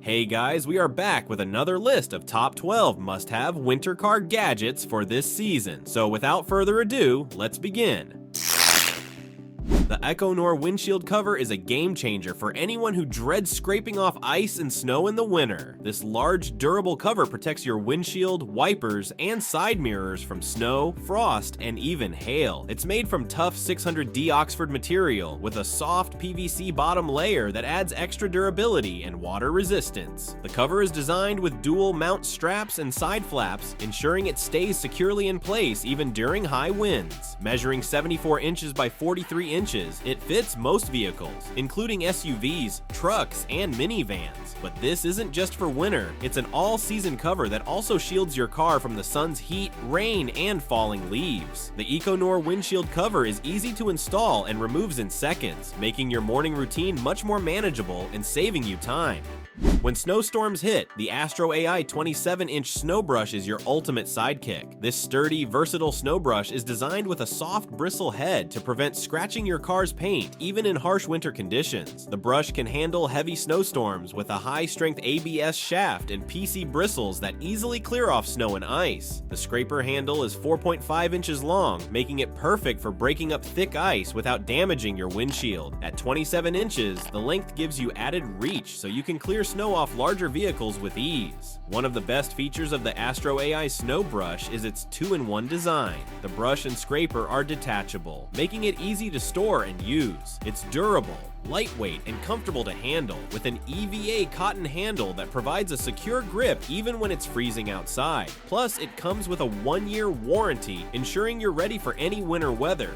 Hey guys, we are back with another list of top 12 must-have winter car gadgets for this season. So without further ado, let's begin. The EcoNour windshield cover is a game changer for anyone who dreads scraping off ice and snow in the winter. This large, durable cover protects your windshield, wipers, and side mirrors from snow, frost, and even hail. It's made from tough 600D Oxford material with a soft PVC bottom layer that adds extra durability and water resistance. The cover is designed with dual mount straps and side flaps, ensuring it stays securely in place even during high winds. Measuring 74 inches by 43 inches, it fits most vehicles, including SUVs, trucks, and minivans. But this isn't just for winter, it's an all-season cover that also shields your car from the sun's heat, rain, and falling leaves. The EcoNour windshield cover is easy to install and removes in seconds, making your morning routine much more manageable and saving you time. When snowstorms hit, the AstroAI 27-inch snow brush is your ultimate sidekick. This sturdy, versatile snow brush is designed with a soft bristle head to prevent scratching your car's paint, even in harsh winter conditions. The brush can handle heavy snowstorms with a high-strength ABS shaft and PC bristles that easily clear off snow and ice. The scraper handle is 4.5 inches long, making it perfect for breaking up thick ice without damaging your windshield. At 27 inches, the length gives you added reach so you can clear snow off larger vehicles with ease. One of the best features of the AstroAI snow brush is its 2-in-1 design. The brush and scraper are detachable, making it easy to store and use. It's durable, lightweight, and comfortable to handle, with an EVA cotton handle that provides a secure grip even when it's freezing outside. Plus, it comes with a 1-year warranty, ensuring you're ready for any winter weather.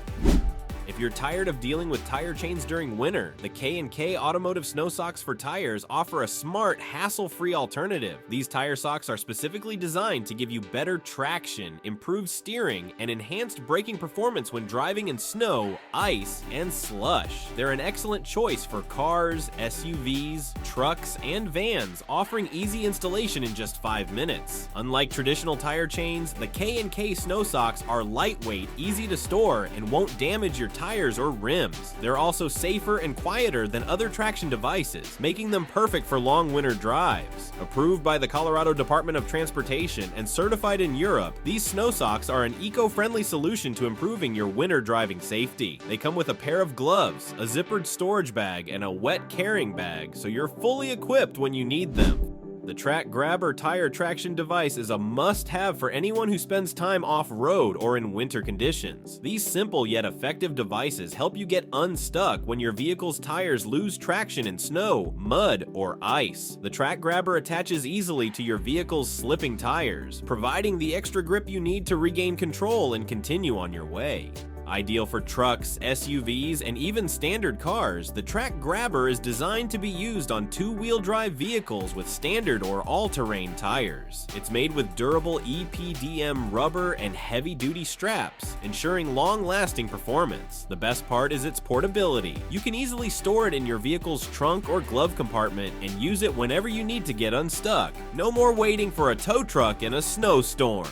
If you're tired of dealing with tire chains during winter, the KandK Automotive Snow Socks for Tires offer a smart, hassle-free alternative. These tire socks are specifically designed to give you better traction, improved steering, and enhanced braking performance when driving in snow, ice, and slush. They're an excellent choice for cars, SUVs, trucks, and vans, offering easy installation in just 5 minutes. Unlike traditional tire chains, the KandK Snow Socks are lightweight, easy to store, and won't damage your tires or rims. They're also safer and quieter than other traction devices, making them perfect for long winter drives. Approved by the Colorado Department of Transportation and certified in Europe, these snow socks are an eco-friendly solution to improving your winter driving safety. They come with a pair of gloves, a zippered storage bag, and a wet carrying bag, so you're fully equipped when you need them. The Trac grabber tire traction device is a must-have for anyone who spends time off-road or in winter conditions. These simple yet effective devices help you get unstuck when your vehicle's tires lose traction in snow, mud, or ice. The Trac grabber attaches easily to your vehicle's slipping tires, providing the extra grip you need to regain control and continue on your way. Ideal for trucks, SUVs, and even standard cars, the Trac grabber is designed to be used on 2-wheel drive vehicles with standard or all-terrain tires. It's made with durable EPDM rubber and heavy-duty straps, ensuring long-lasting performance. The best part is its portability. You can easily store it in your vehicle's trunk or glove compartment and use it whenever you need to get unstuck. No more waiting for a tow truck in a snowstorm.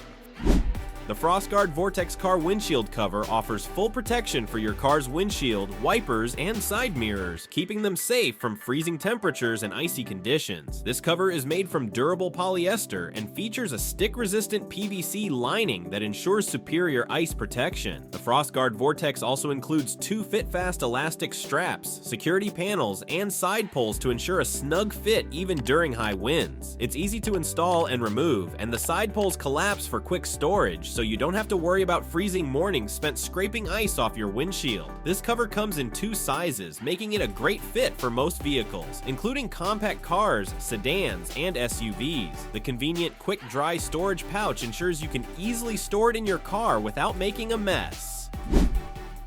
The FrostGuard Vortex car windshield cover offers full protection for your car's windshield, wipers, and side mirrors, keeping them safe from freezing temperatures and icy conditions. This cover is made from durable polyester and features a stick-resistant PVC lining that ensures superior ice protection. The FrostGuard Vortex also includes 2 fit-fast elastic straps, security panels, and side poles to ensure a snug fit even during high winds. It's easy to install and remove, and the side poles collapse for quick storage, so you don't have to worry about freezing mornings spent scraping ice off your windshield. This cover comes in 2 sizes, making it a great fit for most vehicles, including compact cars, sedans, and SUVs. The convenient quick dry storage pouch ensures you can easily store it in your car without making a mess.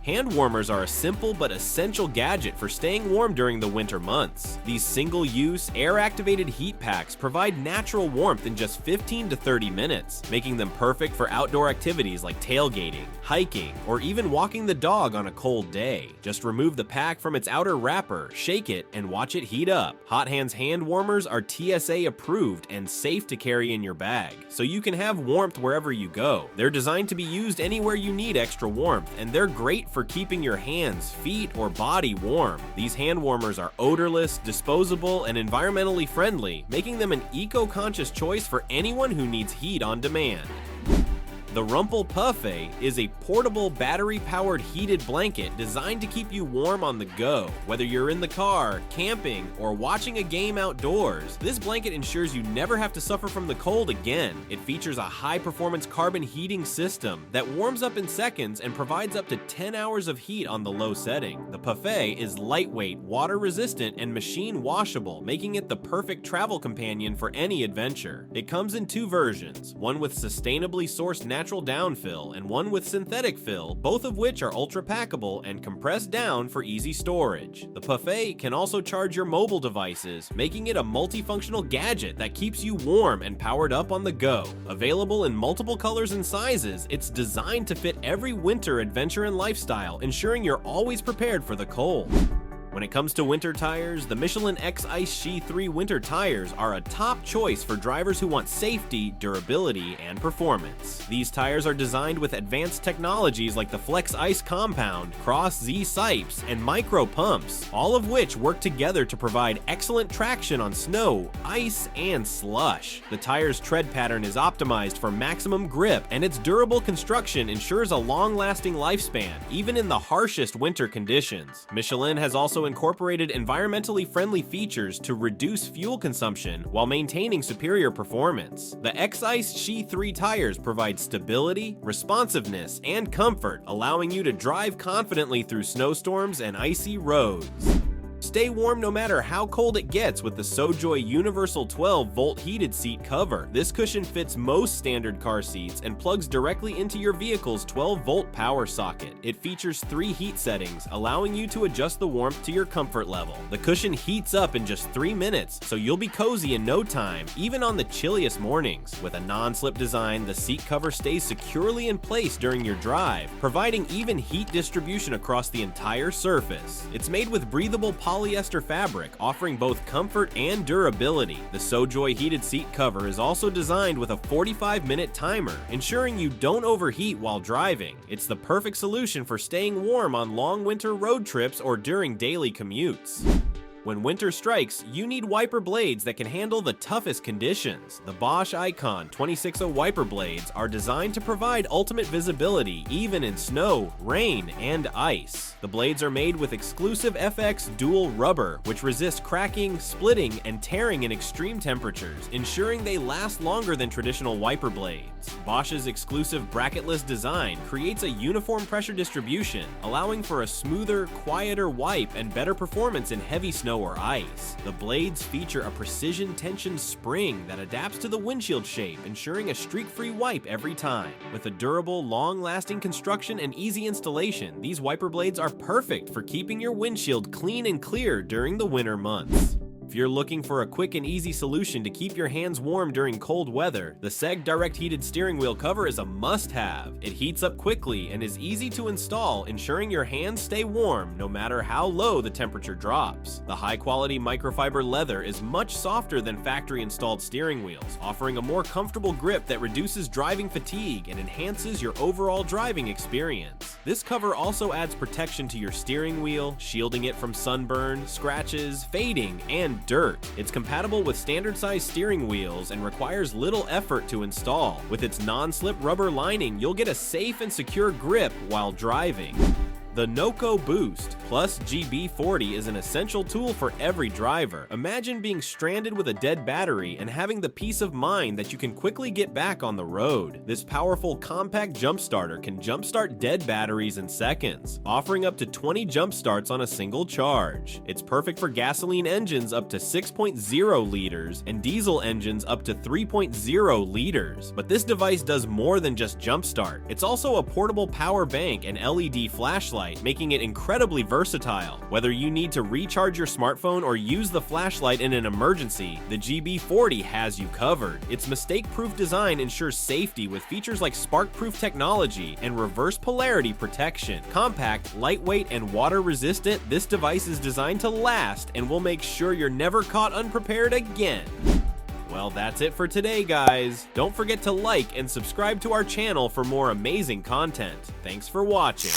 Hand warmers are a simple but essential gadget for staying warm during the winter months. These single-use, air-activated heat packs provide natural warmth in just 15 to 30 minutes, making them perfect for outdoor activities like tailgating, hiking, or even walking the dog on a cold day. Just remove the pack from its outer wrapper, shake it, and watch it heat up. HotHands hand warmers are TSA approved and safe to carry in your bag, so you can have warmth wherever you go. They're designed to be used anywhere you need extra warmth, and they're great for keeping your hands, feet, or body warm. These hand warmers are odorless, disposable, and environmentally friendly, making them an eco-conscious choice for anyone who needs heat on demand. The Rumpl Puffe is a portable battery-powered heated blanket designed to keep you warm on the go. Whether you're in the car, camping, or watching a game outdoors, this blanket ensures you never have to suffer from the cold again. It features a high-performance carbon heating system that warms up in seconds and provides up to 10 hours of heat on the low setting. The Puffe is lightweight, water-resistant, and machine washable, making it the perfect travel companion for any adventure. It comes in two versions, one with sustainably sourced natural downfill and one with synthetic fill, both of which are ultra packable and compressed down for easy storage. The Puffe can also charge your mobile devices, making it a multifunctional gadget that keeps you warm and powered up on the go. Available in multiple colors and sizes, it's designed to fit every winter adventure and lifestyle, ensuring you're always prepared for the cold. When it comes to winter tires, the Michelin XIce SE3 winter tires are a top choice for drivers who want safety, durability, and performance. These tires are designed with advanced technologies like the Flex Ice Compound, Cross Z Sipes, and micro pumps, all of which work together to provide excellent traction on snow, ice, and slush. The tire's tread pattern is optimized for maximum grip, and its durable construction ensures a long-lasting lifespan, even in the harshest winter conditions. Michelin has also incorporated environmentally friendly features to reduce fuel consumption while maintaining superior performance. The XIce SE3 tires provide stability, responsiveness, and comfort, allowing you to drive confidently through snowstorms and icy roads. Stay warm no matter how cold it gets with the Sojoy Universal 12-volt heated seat cover. This cushion fits most standard car seats and plugs directly into your vehicle's 12-volt power socket. It features 3 heat settings, allowing you to adjust the warmth to your comfort level. The cushion heats up in just 3 minutes, so you'll be cozy in no time, even on the chilliest mornings. With a non-slip design, the seat cover stays securely in place during your drive, providing even heat distribution across the entire surface. It's made with breathable polyester fabric, offering both comfort and durability. The Sojoy heated seat cover is also designed with a 45-minute timer, ensuring you don't overheat while driving. It's the perfect solution for staying warm on long winter road trips or during daily commutes. When winter strikes, you need wiper blades that can handle the toughest conditions. The Bosch Icon 26.0 wiper blades are designed to provide ultimate visibility even in snow, rain, and ice. The blades are made with exclusive FX dual rubber, which resist cracking, splitting, and tearing in extreme temperatures, ensuring they last longer than traditional wiper blades. Bosch's exclusive bracketless design creates a uniform pressure distribution, allowing for a smoother, quieter wipe and better performance in heavy snow or ice. The blades feature a precision tension spring that adapts to the windshield shape, ensuring a streak-free wipe every time. With a durable, long-lasting construction and easy installation, these wiper blades are perfect for keeping your windshield clean and clear during the winter months. If you're looking for a quick and easy solution to keep your hands warm during cold weather, the SEG Direct heated steering wheel cover is a must-have. It heats up quickly and is easy to install, ensuring your hands stay warm no matter how low the temperature drops. The high-quality microfiber leather is much softer than factory-installed steering wheels, offering a more comfortable grip that reduces driving fatigue and enhances your overall driving experience. This cover also adds protection to your steering wheel, shielding it from sunburn, scratches, fading, and dirt. It's compatible with standard-sized steering wheels and requires little effort to install. With its non-slip rubber lining, you'll get a safe and secure grip while driving. The NOCO Boost Plus GB40 is an essential tool for every driver. Imagine being stranded with a dead battery and having the peace of mind that you can quickly get back on the road. This powerful compact Jumpstarter can jumpstart dead batteries in seconds, offering up to 20 jump starts on a single charge. It's perfect for gasoline engines up to 6.0 liters and diesel engines up to 3.0 liters. But this device does more than just jumpstart. It's also a portable power bank and LED flashlight, making it incredibly versatile. Whether you need to recharge your smartphone or use the flashlight in an emergency, the GB40 has you covered. Its mistake-proof design ensures safety with features like spark-proof technology and reverse polarity protection. Compact, lightweight, and water-resistant, this device is designed to last and will make sure you're never caught unprepared again. Well, that's it for today, guys. Don't forget to like and subscribe to our channel for more amazing content. Thanks for watching.